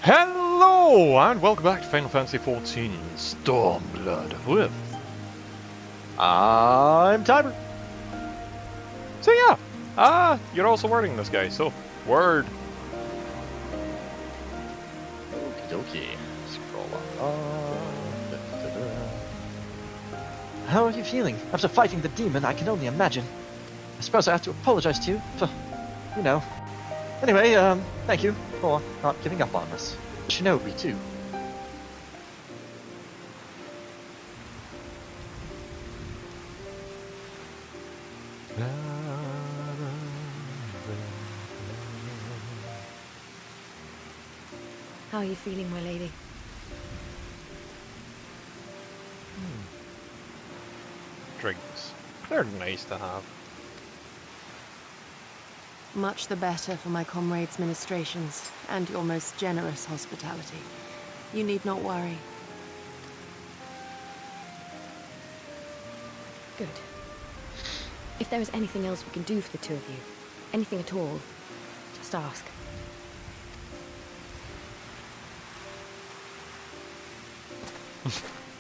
Hello, and welcome back to Final Fantasy XIV Stormblood with... I'm Tiber. So yeah, you're also wording this guy, so word. Okie dokie. Scroll on. How are you feeling? After fighting the demon, I can only imagine. I suppose I have to apologize to you for, you know. Anyway, thank you for not giving up on us. Shinobi, too. How are you feeling, my lady? Drinks. They're nice to have. Much the better for my comrades' ministrations and your most generous hospitality. You need not worry. Good. If there is anything else we can do for the two of you, anything at all, just ask.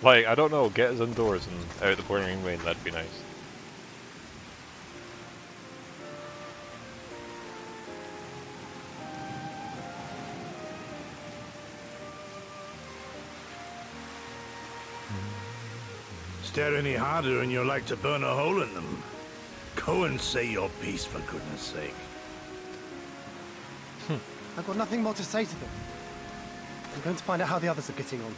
Like, I don't know, get us indoors and out the pouring rain, that'd be nice. Stare any harder and you're like to burn a hole in them. Go and say your piece, for goodness sake. I've got nothing more to say to them. I'm going to find out how the others are getting on.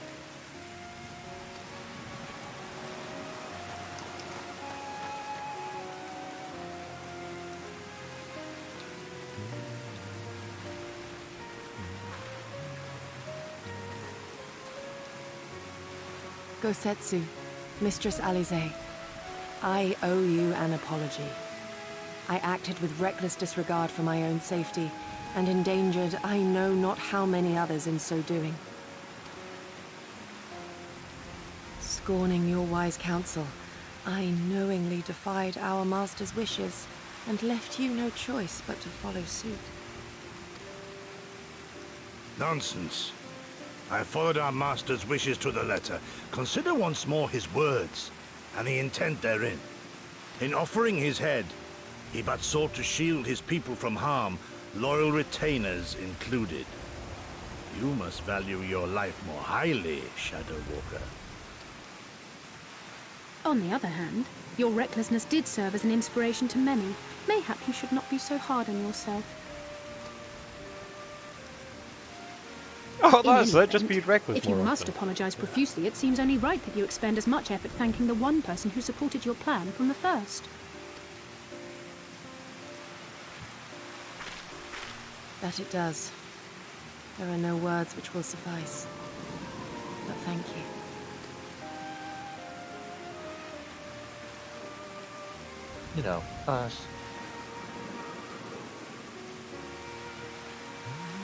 Gosetsu, Mistress Alize, I owe you an apology. I acted with reckless disregard for my own safety, and endangered I know not how many others in so doing. Scorning your wise counsel, I knowingly defied our master's wishes, and left you no choice but to follow suit. Nonsense. I followed our master's wishes to the letter. Consider once more his words, and the intent therein. In offering his head, he but sought to shield his people from harm, loyal retainers included. You must value your life more highly, Shadow Walker. On the other hand, your recklessness did serve as an inspiration to many. Mayhap you should not be so hard on yourself. Oh, In that's any it, just be event, reckless if you more must often. apologize profusely, it seems only right that you expend as much effort thanking the one person who supported your plan from the first. That it does. There are no words which will suffice. But thank you. You know,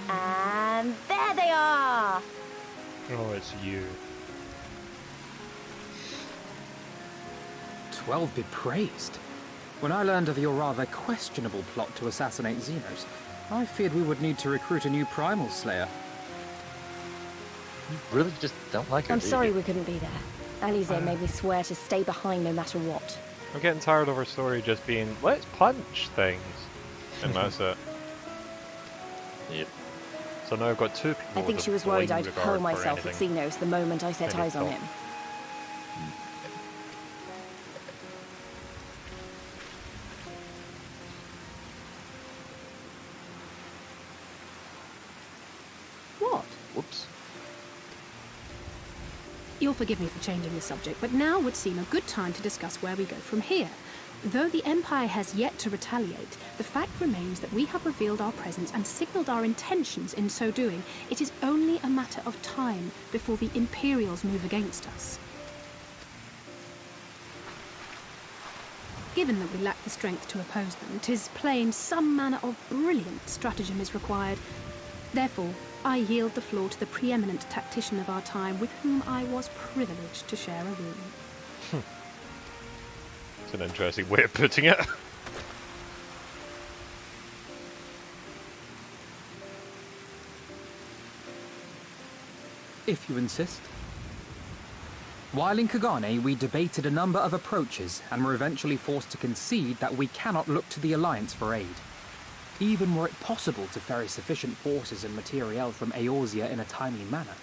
And there they are! Oh, it's you. 12 be praised. When I learned of your rather questionable plot to assassinate Xenos, I feared we would need to recruit a new primal slayer. you really just don't like her, I'm do you? sorry we couldn't be there. Alize made me swear to stay behind no matter what. I'm getting tired of her story just being, let's punch things. And that's it. Yep. So now I've got two people I think with she a was worried blind I'd regard hurl for myself at anything. Xenos the moment I set Any eyes on thought? him. What? Whoops. You'll forgive me for changing the subject, but now would seem a good time to discuss where we go from here. Though the Empire has yet to retaliate, the fact remains that we have revealed our presence and signaled our intentions in so doing. It is only a matter of time before the Imperials move against us. Given that we lack the strength to oppose them, 'tis plain some manner of brilliant stratagem is required. Therefore, I yield the floor to the preeminent tactician of our time, with whom I was privileged to share a room. It's an interesting way of putting it. if you insist. While in Kagane, we debated a number of approaches and were eventually forced to concede that we cannot look to the Alliance for aid. Even were it possible to ferry sufficient forces and materiel from Eorzea in a timely manner,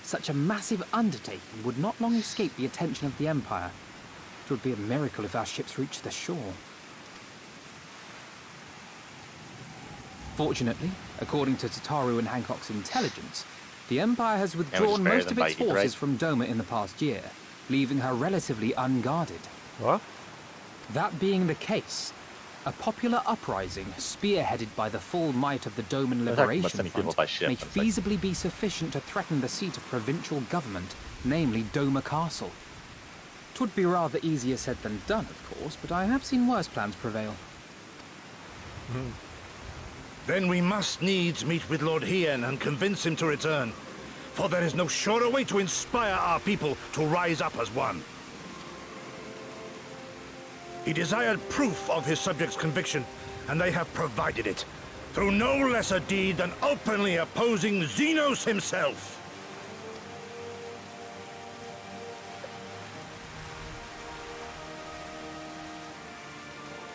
such a massive undertaking would not long escape the attention of the Empire. It would be a miracle if our ships reached the shore. Fortunately, according to Tataru and Hancock's intelligence, the Empire has withdrawn most of its forces from Doma in the past year, leaving her relatively unguarded. What? That being the case, a popular uprising spearheaded by the full might of the Doman Liberation Front may feasibly be sufficient to threaten the seat of provincial government, namely Doma Castle. 'Twould be rather easier said than done, of course, but I have seen worse plans prevail. Then we must needs meet with Lord Hien and convince him to return. For there is no surer way to inspire our people to rise up as one. He desired proof of his subjects' conviction, and they have provided it, through no lesser deed than openly opposing Xenos himself.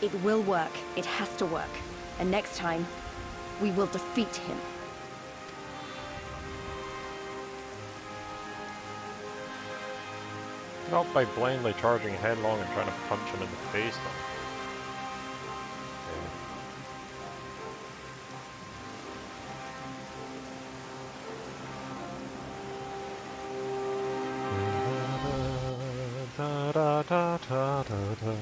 It will work. It has to work. And next time, we will defeat him. Not by blindly charging headlong and trying to punch him in the face, though. Da, da, da, da, da, da.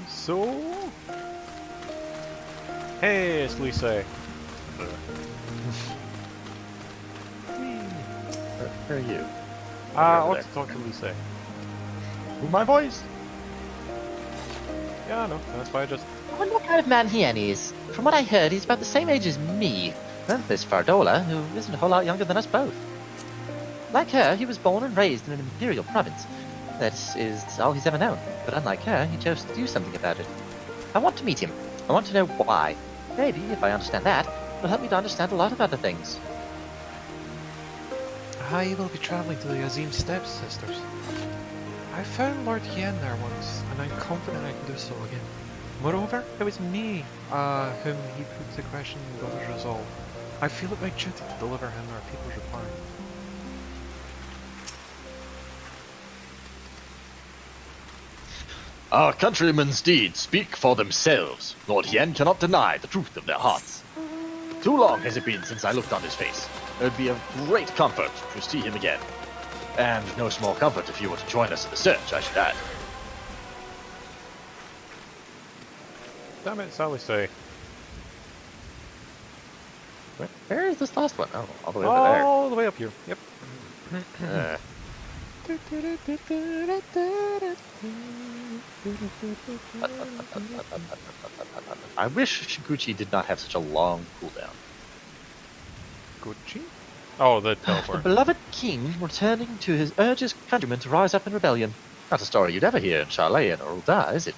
So, hey, it's Lisa. Where are you? I want to talk to Lisa. Who, my voice? Yeah, I know. That's why I just. I wonder what kind of man Hien is. From what I heard, he's about the same age as me. And there's Fardola, who isn't a whole lot younger than us both. Like her, he was born and raised in an imperial province. That is all he's ever known. But unlike her, he chose to do something about it. I want to meet him. I want to know why. Maybe, if I understand that, it'll help me to understand a lot of other things. I will be traveling to the Azim Steppes, sisters. I found Lord Hien there once, and I'm confident I can do so again. Moreover, it was me, whom he put the question in Brother's Resolve. I feel it my duty to deliver him our people's reply. Our countrymen's deeds speak for themselves. Lord Hien cannot deny the truth of their hearts. Too long has it been since I looked on his face. It would be a great comfort to see him again. And no small comfort if you were to join us in the search, I should add. Damn it, Sally say. Where is this last one? Oh, all the way over there. All the way up here. Yep. I wish Shiguchi did not have such a long cooldown. Gucci? Oh, the The teleport. beloved king returning to his urges countrymen to rise up in rebellion. Not a story you'd ever hear in Charleyan or Ul'dah, is it?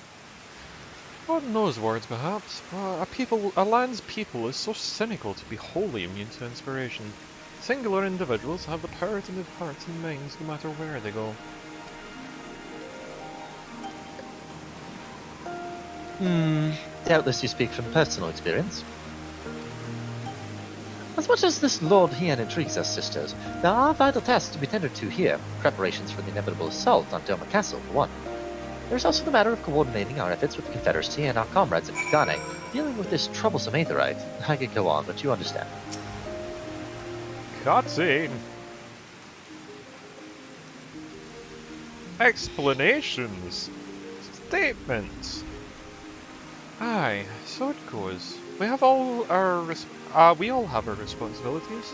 Not in those words, perhaps. A land's people is so cynical to be wholly immune to inspiration. Singular individuals have the power to move hearts and minds no matter where they go. Doubtless you speak from personal experience. As much as this Lord Hien intrigues us, sisters, there are vital tasks to be tended to here. Preparations for the inevitable assault on Doma Castle, for one. There's also the matter of coordinating our efforts with the Confederacy and our comrades in Kagane, dealing with this troublesome Aetherite. I could go on, but you understand. Cutscene. Explanations. Statements. Aye, so it goes. We have all our we all have our responsibilities.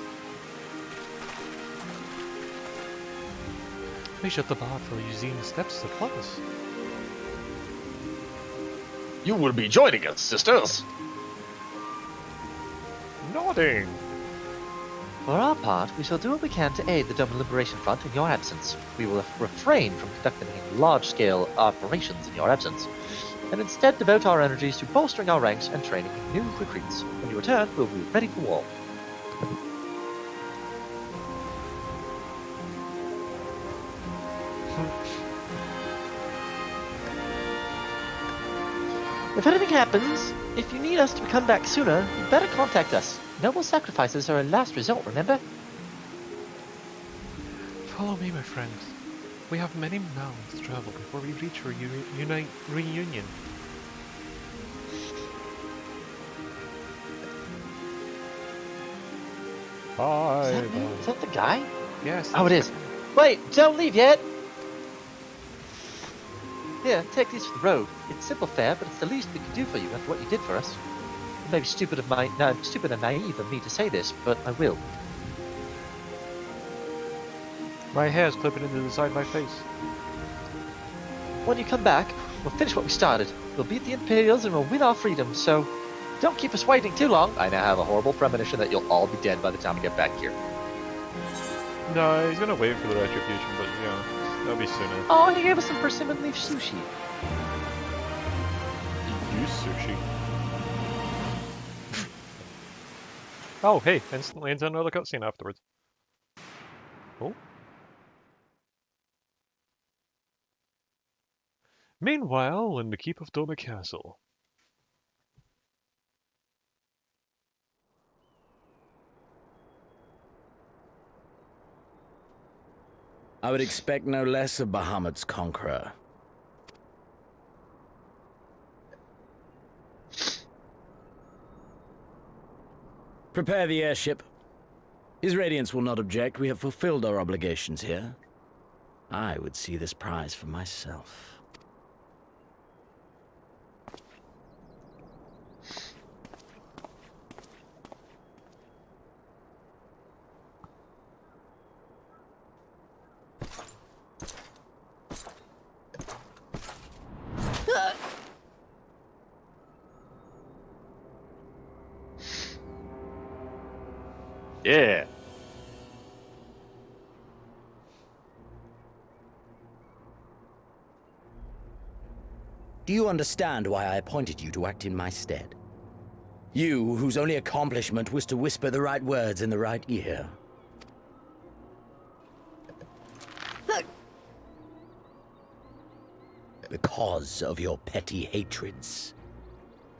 We should depart for the Azim Steppes at once. You will be joining us, sisters! Nodding. For our part, we shall do what we can to aid the Doma Liberation Front in your absence. We will refrain from conducting large-scale operations in your absence. and instead devote our energies to bolstering our ranks and training new recruits. When you return, we'll be ready for war. If anything happens, if you need us to come back sooner, you better contact us. Noble sacrifices are a last resort, remember? Follow me, my friends. We have many miles to travel before we reach our reunion. Bye. Is that the guy? Yes. Oh, it is. Wait, don't leave yet! Here, take these for the road. It's simple fare, but it's the least we can do for you after what you did for us. It may be stupid and naive of me to say this, but I will. My hair's clipping into the side of my face. When you come back, we'll finish what we started. We'll beat the Imperials and we'll win our freedom, so don't keep us waiting too long. I now have a horrible premonition that you'll all be dead by the time we get back here. No, he's gonna wait for the retribution, but yeah, that'll be sooner. Oh, he gave us some persimmon leaf sushi. Use sushi. Oh, hey, instantly into another cutscene afterwards. Oh. Meanwhile, in the keep of Doma Castle. I would expect no less of Bahamut's conqueror. Prepare the airship. His Radiance will not object. We have fulfilled our obligations here. I would see this prize for myself. Yeah. Do you understand why I appointed you to act in my stead? You, whose only accomplishment was to whisper the right words in the right ear. Because of your petty hatreds,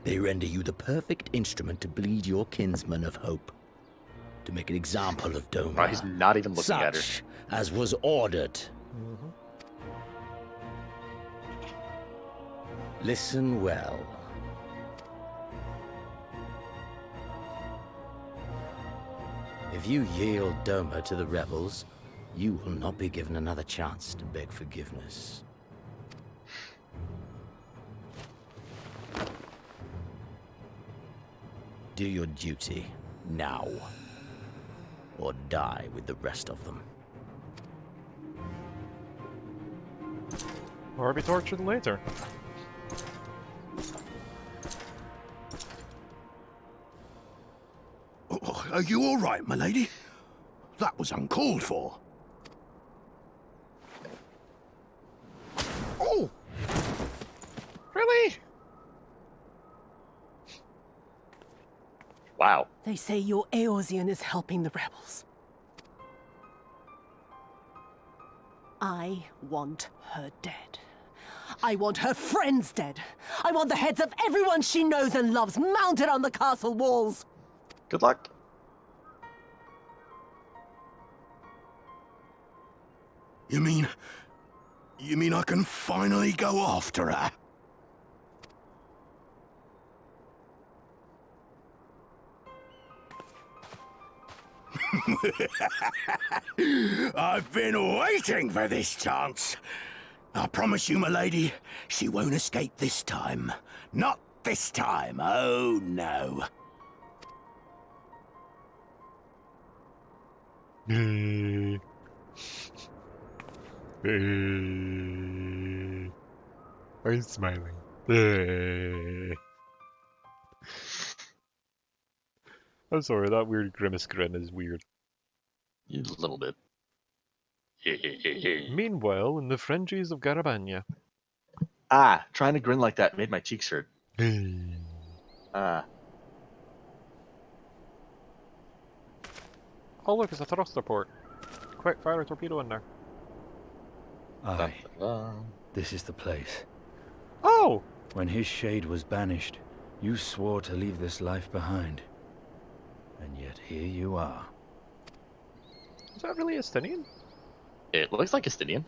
they render you the perfect instrument to bleed your kinsman of hope. To make an example of Doma. Oh, he's not even looking at her. Such as was ordered. Listen well. If you yield Doma to the rebels, you will not be given another chance to beg forgiveness. Do your duty now, or die with the rest of them. Or be tortured later. Oh, are you all right, my lady? That was uncalled for. Oh! Really? Wow. They say your Eorzean is helping the rebels. I want her dead. I want her friends dead. I want the heads of everyone she knows and loves mounted on the castle walls. Good luck. You mean I can finally go after her? I've been waiting for this chance. I promise you, my lady, she won't escape this time. Not this time, oh no. I'm smiling. I'm sorry, that weird grimace grin is weird. A little bit. Meanwhile, in the fringes of Garabania. Trying to grin like that made my cheeks hurt. Oh look, it's a thruster port. Quick, fire a torpedo in there. Aye, this is the place. Oh! When his shade was banished, you swore to leave this life behind. And yet here you are. Is that really Estinian? It looks like Estinian.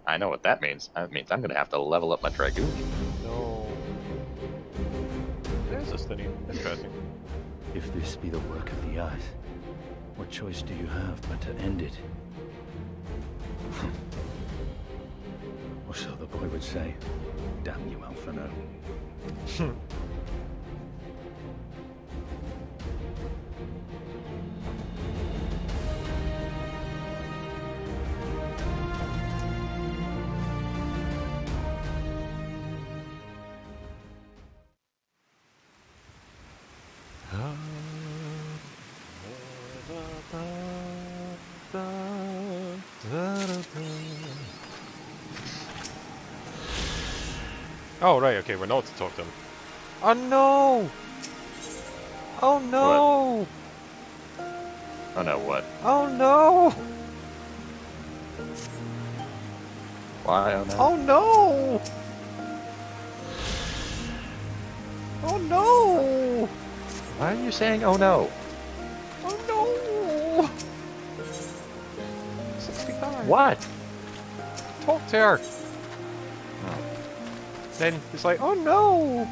I know what that means. That means I'm gonna have to level up my Dragoon. No. It is Estinian. Interesting. If this be the work of the Ice, what choice do you have but to end it? Or so the boy would say. Damn you, Alphino. Oh, right, okay, we're not to talk to him. Oh no! Oh no! Oh no, what? Oh no! Why? Oh no. Oh no! Oh no! Why are you saying oh no? Oh no! 65. What? Talk to her! Then it's like, oh no!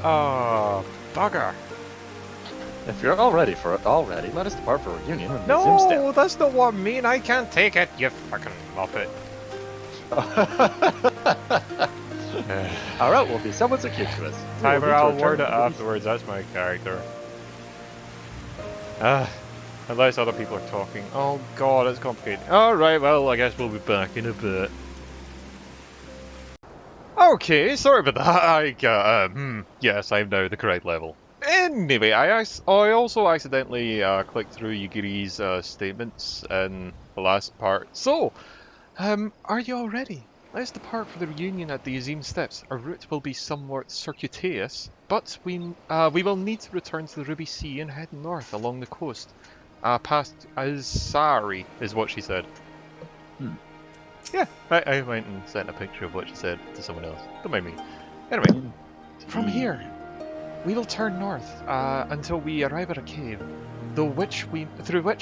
Oh, bugger. If you're all ready for it already, let us depart for reunion and No, resume step. that's not what I mean. I can't take it, you fucking muppet. Alright, we'll be somewhat so cute to us. Tiber, I'll word it afterwards. That's my character. Unless other people are talking. Oh god, it's complicated. Alright, well, I guess we'll be back in a bit. Okay, sorry about that. I got, yes, I'm now the correct level. Anyway, I also accidentally clicked through Yugiri's statements in the last part. So, are you all ready? Let's depart for the reunion at the Azim Steps. Our route will be somewhat circuitous, but we will need to return to the Ruby Sea and head north along the coast. Past Azari is what she said. Yeah, I went and sent a picture of what she said to someone else. Don't mind me. Anyway, from here, we will turn north until we arrive at a cave, through which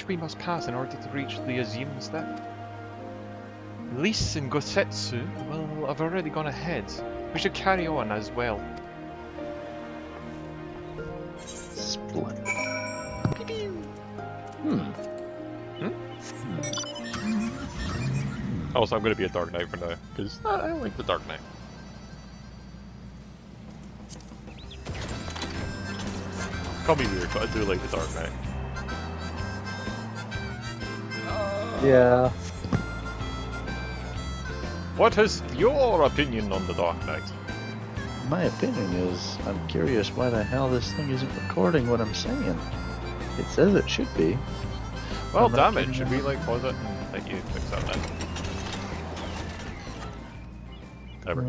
we must pass in order to reach the Azim Step. Lys and Gosetsu will have already gone ahead. We should carry on as well. Splendid. Also, I'm going to be a Dark Knight for now, because I like the Dark Knight. Call me weird, but I do like the Dark Knight. Yeah. What is your opinion on the Dark Knight? My opinion is, I'm curious why the hell this thing isn't recording what I'm saying. It says it should be. Well, damn it, should we like pause it and let you fix that then? Ever.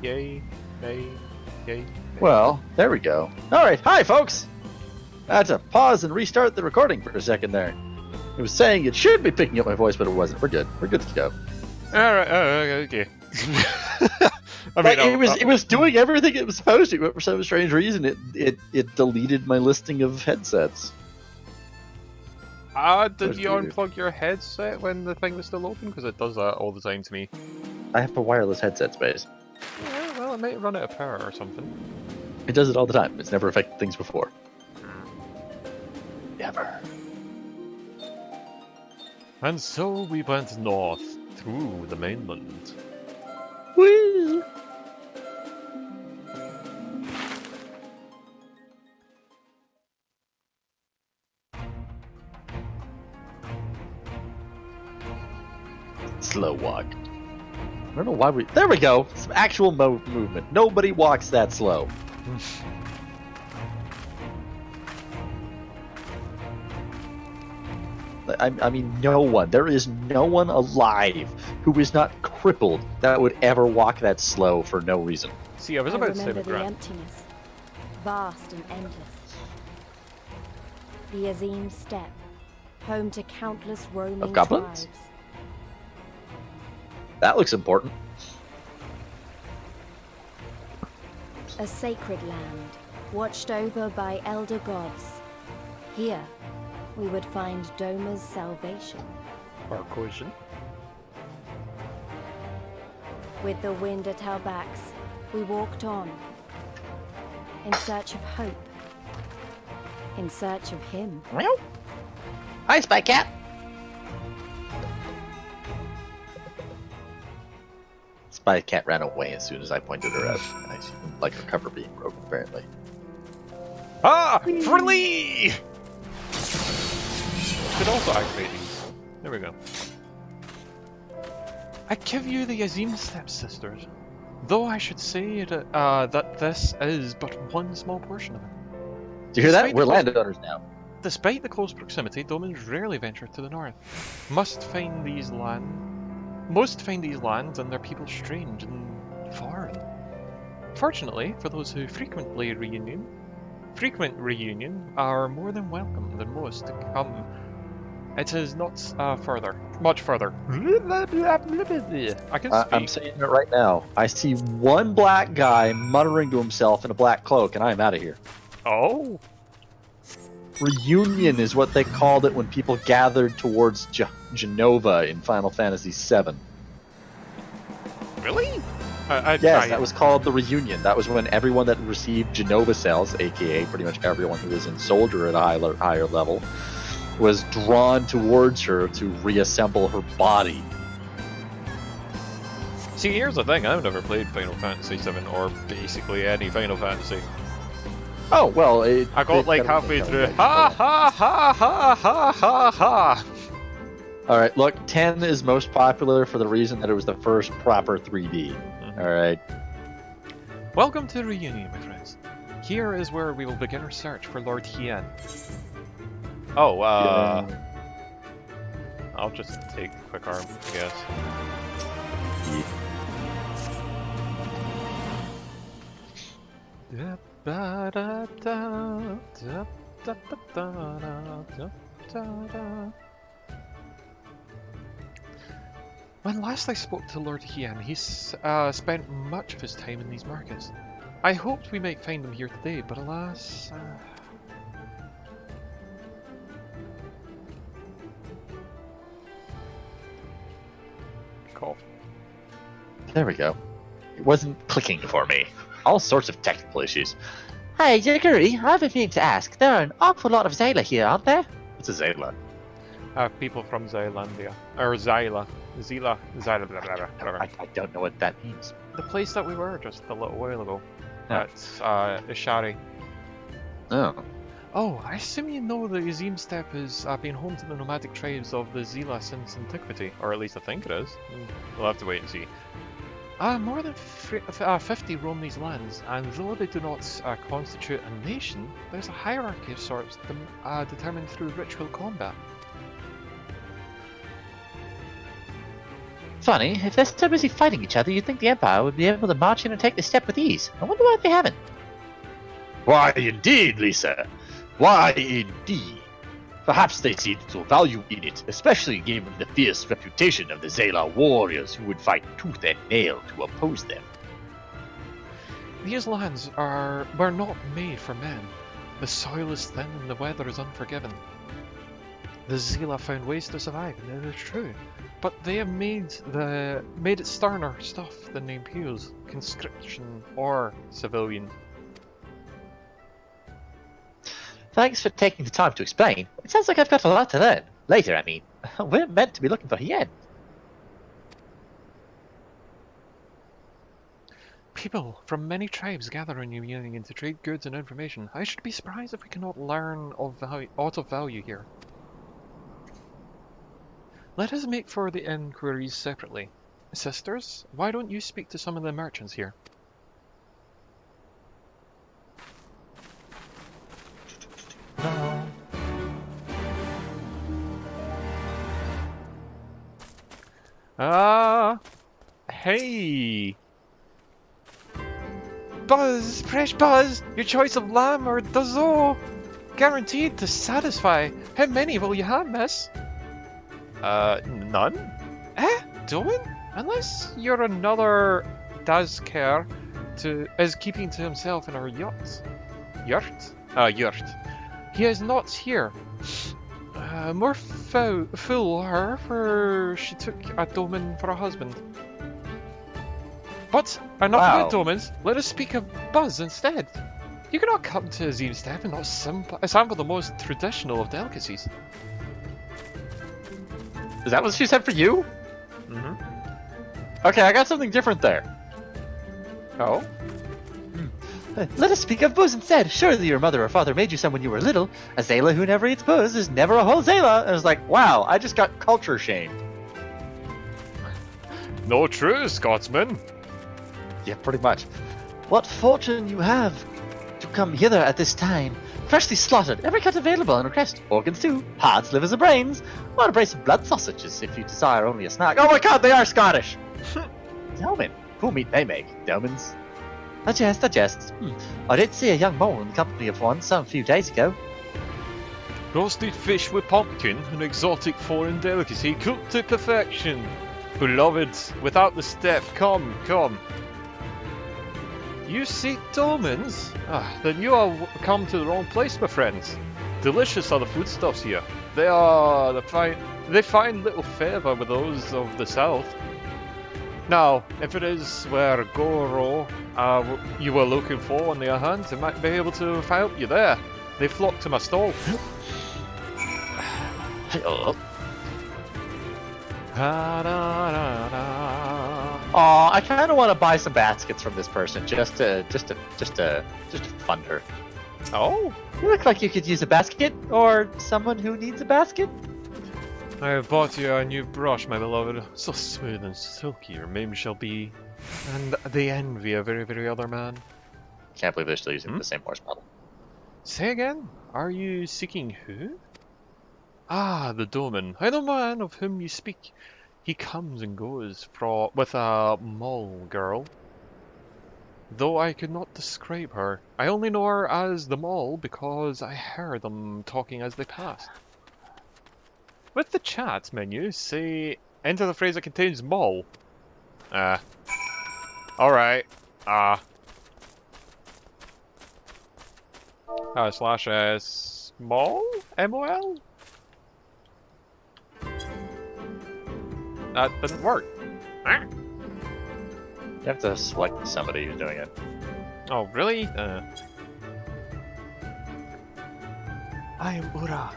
Yay, nay, yay. Well, there we go. Alright, hi folks! I had to pause and restart the recording for a second there. It was saying it should be picking up my voice, but it wasn't. We're good. We're good to go. Alright, okay. I Like, mean, it was doing everything it was supposed to, but for some strange reason it deleted my listing of headsets. did you weird. unplug your headset when the thing was still open? Because it does that all the time to me. I have a wireless headset space. Yeah, well, it might run out of power or something. It does it all the time. It's never affected things before. Never. And so we went north through the mainland. Whee! Slow walk. I don't know why we... There we go! Some actual movement. Nobody walks that slow. I mean, no one. There is no one alive who is not crippled that would ever walk that slow for no reason. See, I was about to say remember the McGrath. emptiness, vast and endless. The Azim Steppe, home to countless roaming goblins? tribes. That looks important. A sacred land, watched over by elder gods. Here, we would find Doma's salvation. Our question. With the wind at our backs, we walked on. In search of hope. In search of him. Well, hi, Spy Cat. Spy Cat ran away as soon as I pointed her out. I didn't like her cover being broken, apparently. Ah! Friendly! Could also activate these. There we go. I give you the Azim stepsisters, though I should say that this is but one small portion of it. Do you hear that? Despite We're the close- landowners now. Despite the close proximity, Domans rarely venture to the north. Most find these lands and their people strange and foreign. Fortunately, for those who frequent reunion are more than welcome than most to come. It is not much further. I can speak. I'm saying it right now. I see one black guy muttering to himself in a black cloak, and I am out of here. Oh, Reunion is what they called it when people gathered towards Genova in Final Fantasy VII. really? Yes, that was called the Reunion. That was when everyone that received Genova cells, aka pretty much everyone who was in Soldier at a higher level, was drawn towards her to reassemble her body. See, here's the thing. I've never played Final Fantasy VII or basically any Final Fantasy. Oh, well, I got like halfway through. Ha ha ha ha ha ha ha! Alright, look, 10 is most popular for the reason that it was the first proper 3D. Alright. Welcome to Reunion, my friends. Here is where we will begin our search for Lord Hien. Oh, I'll just take quick arm, I guess. When last I spoke to Lord Hien, he spent much of his time in these markets. I hoped we might find him here today, but alas... Cough. There we go. It wasn't clicking for me. All sorts of technical issues. Hey, Yaguri, I've been meaning to ask. There are an awful lot of Zayla here, aren't there? What's a Zayla? People from Zylandia. Or Zyla. Zyla, blah, blah, blah, whatever. I don't know what that means. The place that we were just a little while ago. Yeah. That's Ishari. Oh. Oh, I assume you know the Azim Steppe has been home to the nomadic tribes of the Zila since antiquity. Or at least I think it is. We'll have to wait and see. More than 50 roam these lands, and though they do not constitute a nation, there's a hierarchy of sorts determined through ritual combat. Funny, if they're so busy fighting each other, you'd think the Empire would be able to march in and take the step with ease. I wonder why they haven't. Why indeed, Lisa. Why indeed. Perhaps they see little value in it, especially given the fierce reputation of the Zayla warriors who would fight tooth and nail to oppose them. These lands were not made for men. The soil is thin and the weather is unforgiving. The Zila found ways to survive, and it is true. But they have made it sterner stuff than the Imperials, conscription or civilian. Thanks for taking the time to explain. It sounds like I've got a lot to learn. Later, I mean. We're meant to be looking for Hien. People from many tribes gather in Reunion to trade goods and information. I should be surprised if we cannot learn aught of value here. Let us make for the inquiries separately. Sisters, why don't you speak to some of the merchants here? Hey. Buzz, fresh Buzz, your choice of lamb or dazo, guaranteed to satisfy. How many will you have, miss? None? Doing? Unless you're another Dazker is keeping to himself in our yacht. Yurt? Yurt. He is not here. More fool her, for she took a domin for a husband. But enough about domins, let us speak of Buzz instead. You cannot come to Azim's step and not sample the most traditional of delicacies. Is that what she said for you? Okay, I got something different there. Oh? Let us speak of booze instead. Surely your mother or father made you some when you were little. A Zayla who never eats booze is never a whole Zayla. And I was like, wow, I just got culture shamed. No true, Scotsman. Yeah, pretty much. What fortune you have to come hither at this time. Freshly slaughtered, every cut available on request. Organs too, hearts, livers, and brains. Or a brace of blood sausages if you desire only a snack. Oh my god, they are Scottish! Delman, cool meat they make. Delmans. A jest. I did see a young mole in the company of one some few days ago. Roasted fish with pumpkin, an exotic foreign delicacy cooked to perfection. Beloved, without the step, come. You seek dolmens? Then you have come to the wrong place, my friends. Delicious are the foodstuffs here. They find little favour with those of the south. Now, if it is where Goro you were looking for on the other hand, I might be able to help you there. They flock to my stall. Aw, I kind of want to buy some baskets from this person just to fund her. Oh, You look like you could use a basket, or someone who needs a basket. I have bought you a new brush, my beloved. So smooth and silky your mane shall be, and the envy of very other man. Can't believe they're still using the same horse model. Say again, are you seeking who? Ah, the Doman. I know man of whom you speak. He comes and goes with a mole girl. Though I could not describe her. I only know her as the mole because I heard them talking as they passed. With the chat menu, say, enter the phrase that contains mole. Alright. /s mole? MOL? That didn't work. You have to select somebody who's doing it. Oh, really? I am Ura.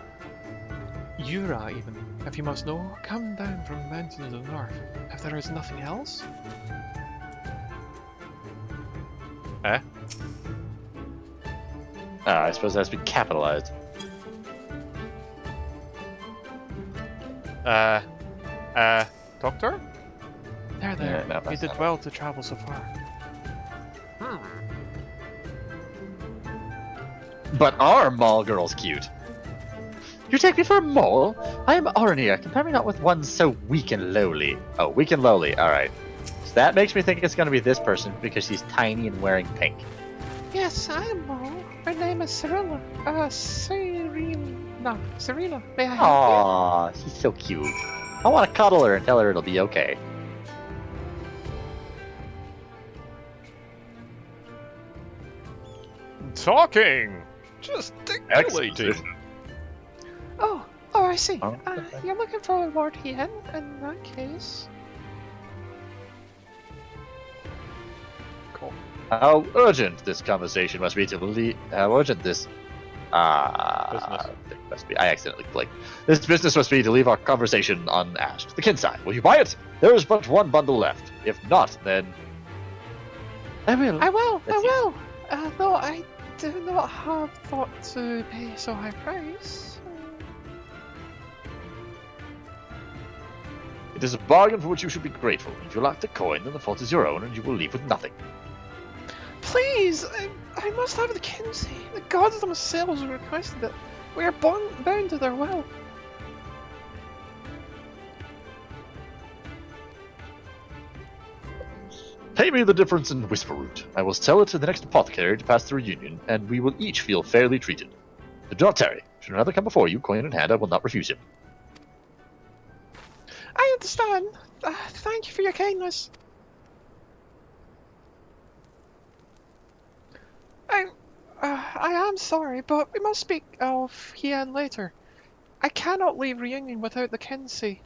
Yura, even, if you must know. Come down from the mountains of the north. If there is nothing else. I suppose it has to be capitalized. Doctor? There. Yeah, no, You that's did not well to travel so far. But our mall girl's cute. You take me for a mole? I am Arnir. Compare me not with one so weak and lowly. Oh, weak and lowly. Alright. So that makes me think it's going to be this person because she's tiny and wearing pink. Yes, I am Mole. Her name is Serena. Serena, may I help Aww, she's so cute. I want to cuddle her and tell her it'll be okay. Talking! Gesticulating! you? Oh, I see. Oh, You're looking for Lord Hien in that case. Cool. How urgent this conversation must be to believe. How urgent this. Thing must be. I accidentally clicked. This business must be to leave our conversation unasked. The Kinsai, will you buy it? There is but one bundle left. If not, then. I will. Though I do not have thought to pay so high price. It is a bargain for which you should be grateful. If you lack the coin, then the fault is your own, and you will leave with nothing. Please, I must have the Kinsey. The gods themselves requested it. We are bound to their will. Pay me the difference in whisper root. I will sell it to the next apothecary to pass the reunion, and we will each feel fairly treated. Do not tarry. Should another come before you, coin in hand, I will not refuse him. I understand. Thank you for your kindness. I am sorry, but we must speak of Hien later. I cannot leave reunion without the Kinsey.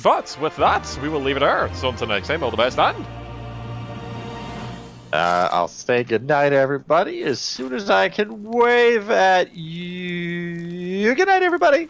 But with that, we will leave it there. So until next time, all the best, and I'll say goodnight, everybody, as soon as I can wave at you. Good night, everybody.